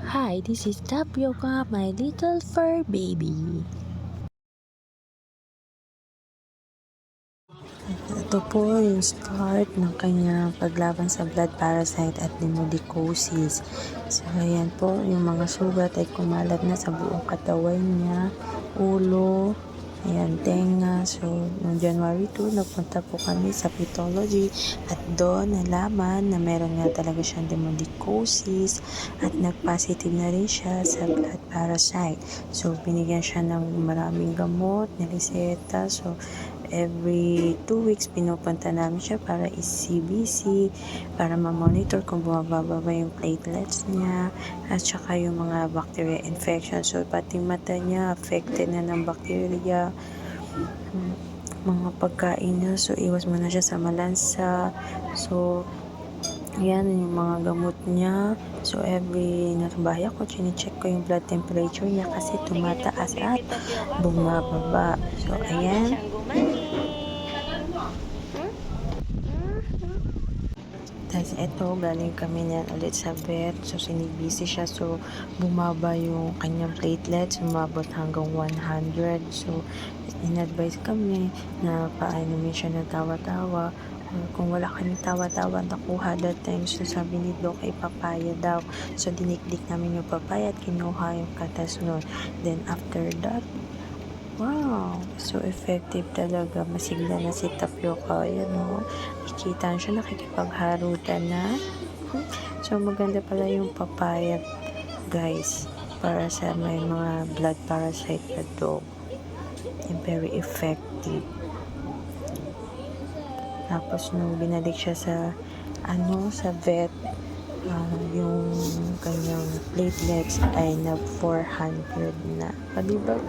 Hi, this is Tapioca, my little fur baby. Ito po yung start ng kanyang paglaban sa blood parasite at pneumococcosis. So, ayan po, yung mga sugat ay kumalat na sa buong katawan niya, ulo, ayan, tenga. So, noong January 2, nagpunta po kami sa pathology at doon nalaman na meron nga talaga siyang pneumococcosis at nag-positive na rin siya sa blood parasite. So, binigyan siya ng maraming gamot, niliseta. So, every 2 weeks pinupunta namin siya para i-CBC, para ma-monitor kung bumababa ba yung platelets niya at saka yung mga bacteria infection. So pati mata niya affected na ng bacteria, mga pagkain niya. So iwas muna siya sa malansa. So yan yung mga gamot niya. So every natrabahay ako, chine-check ko yung blood temperature niya kasi tumataas at bumababa. So ayan. Tapos eto, galing kami niyan ulit sa vet. So, sinibisi siya. So, bumaba yung kanyang platelets. Umabot hanggang 100. So, in-advise kami na painumin siya ng tawa-tawa. Kung wala kaming tawa-tawa nakuha that time, so sabi ni Doc ay papaya daw. So, dinikdik namin yung papaya at kinuha yung katas nun. Then, after that, wow, so effective talaga. Masigla na si Tapioca. Ayan o. Nakikita siya, nakikipagharutan na. So, maganda pala yung papaya, guys. Para sa may mga blood parasite na dog. And very effective. Tapos, nung binalik siya sa, sa vet, yung kanyang platelets ay na 400 na. Diba?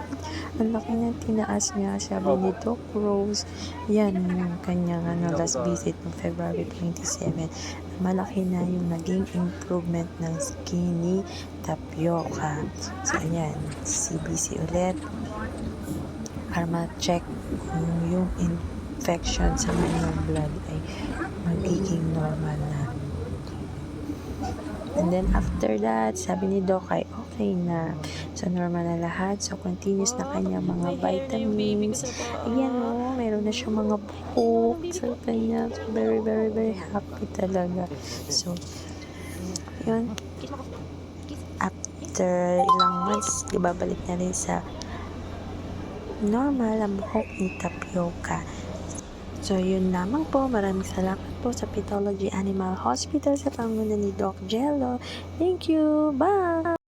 Ang laki na tinaas niya, sabi ni Doc Rose. Yan yung kanyang last visit ng February 27. Malaki na yung naging improvement ng skinny Tapioca. So, ayan, CBC ulit para ma-check kung yung infection sa kanyang blood ay magiging normal na. And then after that, sabi ni Doc ay okay na. So normal na lahat. So continuous na kanya mga vitamins. Ayan o, meron na siya mga buhok sa kanya. So very, very, very happy talaga. So, yun. After ilang months, ibabalik na rin sa normal ang buhok ni Tapioca. So, yun lamang po. Maraming salamat po sa Pathology Animal Hospital sa panguna ni Doc Jello. Thank you. Bye!